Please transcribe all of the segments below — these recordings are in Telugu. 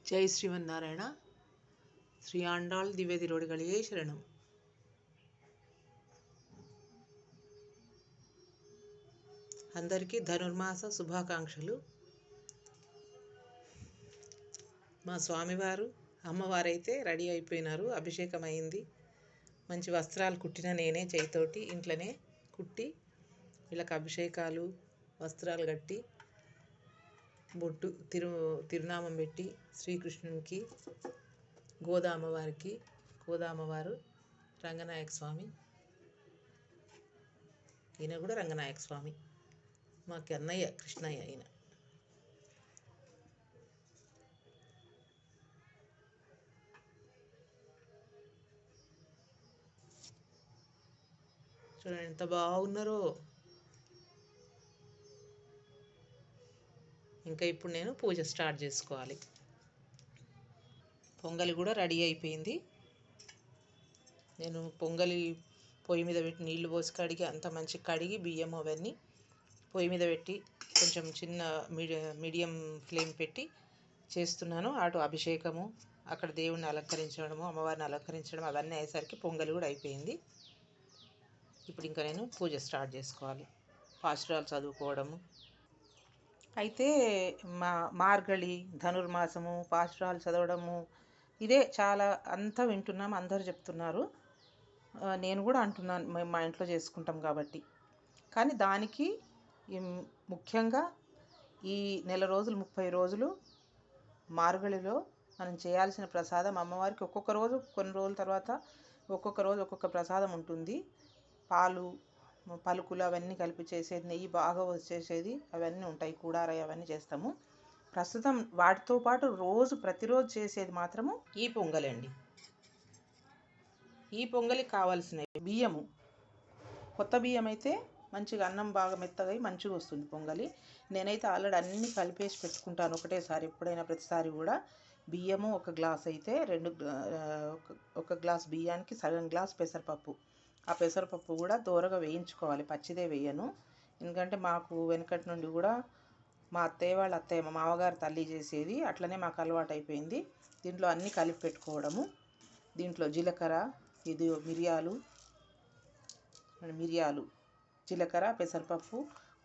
జై శ్రీమన్నారాయణ. శ్రీ ఆండాళ్ దివ్య తిరువడిగళియే శరణం. అందరికీ ధనుర్మాస శుభాకాంక్షలు. మా స్వామివారు అమ్మవారైతే రెడీ అయిపోయినారు. అభిషేకం అయింది. మంచి వస్త్రాలు కుట్టిన నేనే చేయితోటి ఇంట్లోనే కుట్టి వీళ్ళకి అభిషేకాలు వస్త్రాలు కట్టి బొట్టు తిరునామం పెట్టి శ్రీకృష్ణునికి గోదామ్మవారికి గోదామ్మవారు రంగనాయక స్వామి, ఈయన కూడా రంగనాయక స్వామి, మాకు అన్నయ్య కృష్ణయ్య. ఈయన చూడండి ఎంత బాగున్నారో. ఇంకా ఇప్పుడు నేను పూజ స్టార్ట్ చేసుకోవాలి. పొంగలి కూడా రెడీ అయిపోయింది. నేను పొంగలి పొయ్యి మీద పెట్టి నీళ్లు పోసి కడిగి అంత మంచి కడిగి బియ్యం అవన్నీ పొయ్యి మీద పెట్టి కొంచెం చిన్న మీడియం ఫ్లేమ్ పెట్టి చేస్తున్నాను. అటు అభిషేకము, అక్కడ దేవుణ్ణి అలంకరించడము, అమ్మవారిని అలంకరించడం అవన్నీ అయ్యేసరికి పొంగలి కూడా అయిపోయింది. ఇప్పుడు ఇంకా నేను పూజ స్టార్ట్ చేసుకోవాలి. పాశురాలు చదువుకోవడము. అయితే మార్గళి ధనుర్మాసము పాశురాలు చదవడము ఇదే చాలా అంతా వింటున్నాం, అందరు చెప్తున్నారు, నేను కూడా అంటున్నాను. మేము మా ఇంట్లో చేసుకుంటాం కాబట్టి. కానీ దానికి ముఖ్యంగా ఈ నెల రోజులు 30 రోజులు మార్గళిలో మనం చేయాల్సిన ప్రసాదం అమ్మవారికి ఒక్కొక్క రోజు కొన్ని రోజుల తర్వాత ఒక్కొక్క రోజు ఒక్కొక్క ప్రసాదం ఉంటుంది. పాలు పలుకులు అవన్నీ కలిపి చేసేది, నెయ్యి బాగా వచ్చేసేది అవన్నీ ఉంటాయి, కూడారాయి అవన్నీ చేస్తాము. ప్రస్తుతం వాటితో పాటు ప్రతిరోజు చేసేది మాత్రము ఈ పొంగలండి. ఈ పొంగలికి కావాల్సినవి బియ్యము, కొత్త బియ్యం అయితే మంచిగా అన్నం బాగా మెత్తగా మంచిగా వస్తుంది పొంగలి. నేనైతే ఆల్రెడీ అన్నీ కలిపేసి పెట్టుకుంటాను ఒకటేసారి. ఎప్పుడైనా ప్రతిసారి కూడా బియ్యము 1 గ్లాస్ అయితే 1 గ్లాస్ బియ్యానికి సగం గ్లాస్ పెసరపప్పు. ఆ పెసరపప్పు కూడా దోరగా వేయించుకోవాలి, పచ్చిదే వేయను. ఎందుకంటే మాకు వెనకటి నుండి కూడా మా అత్తయ్య మా మామగారు తల్లి చేసేది, అట్లనే మాకు అలవాటు అయిపోయింది. దీంట్లో అన్నీ కలిపి పెట్టుకోవడము. దీంట్లో జీలకర్ర, ఇది మిరియాలు, జీలకర్ర, పెసరపప్పు,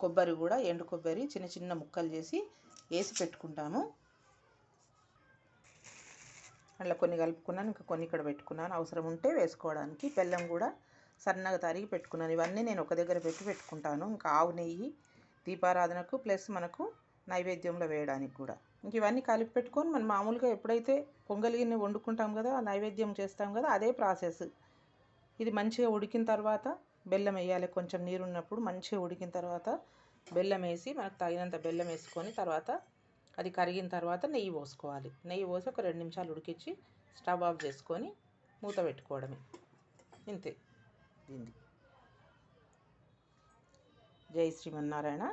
కొబ్బరి కూడా ఎండు కొబ్బరి చిన్న చిన్న ముక్కలు చేసి వేసి పెట్టుకుంటాము. అట్లా కొన్ని కలుపుకున్నాను, ఇంకా కొన్ని ఇక్కడ పెట్టుకున్నాను అవసరం ఉంటే వేసుకోవడానికి. బెల్లం కూడా సన్నగా తరిగి పెట్టుకున్నాను. ఇవన్నీ నేను ఒక దగ్గర పెట్టుకుంటాను. ఇంకా ఆవు నెయ్యి దీపారాధనకు ప్లస్ మనకు నైవేద్యంలో వేయడానికి కూడా. ఇంక ఇవన్నీ కలిపి పెట్టుకొని మనం మామూలుగా ఎప్పుడైతే పొంగలిని వండుకుంటాం కదా, నైవేద్యం చేస్తాం కదా, అదే ప్రాసెస్. ఇది మంచిగా ఉడికిన తర్వాత బెల్లం వేయాలి. కొంచెం నీరున్నప్పుడు మంచిగా ఉడికిన తర్వాత బెల్లం వేసి మనకు తగినంత బెల్లం వేసుకొని తర్వాత అది కరిగిన తర్వాత నెయ్యి పోసుకోవాలి. నెయ్యి పోసి ఒక 2 నిమిషాలు ఉడికించి స్టవ్ ఆఫ్ చేసుకొని మూత పెట్టుకోవడమే, ఇంతే దీన్ని. జై శ్రీమన్నారాయణ.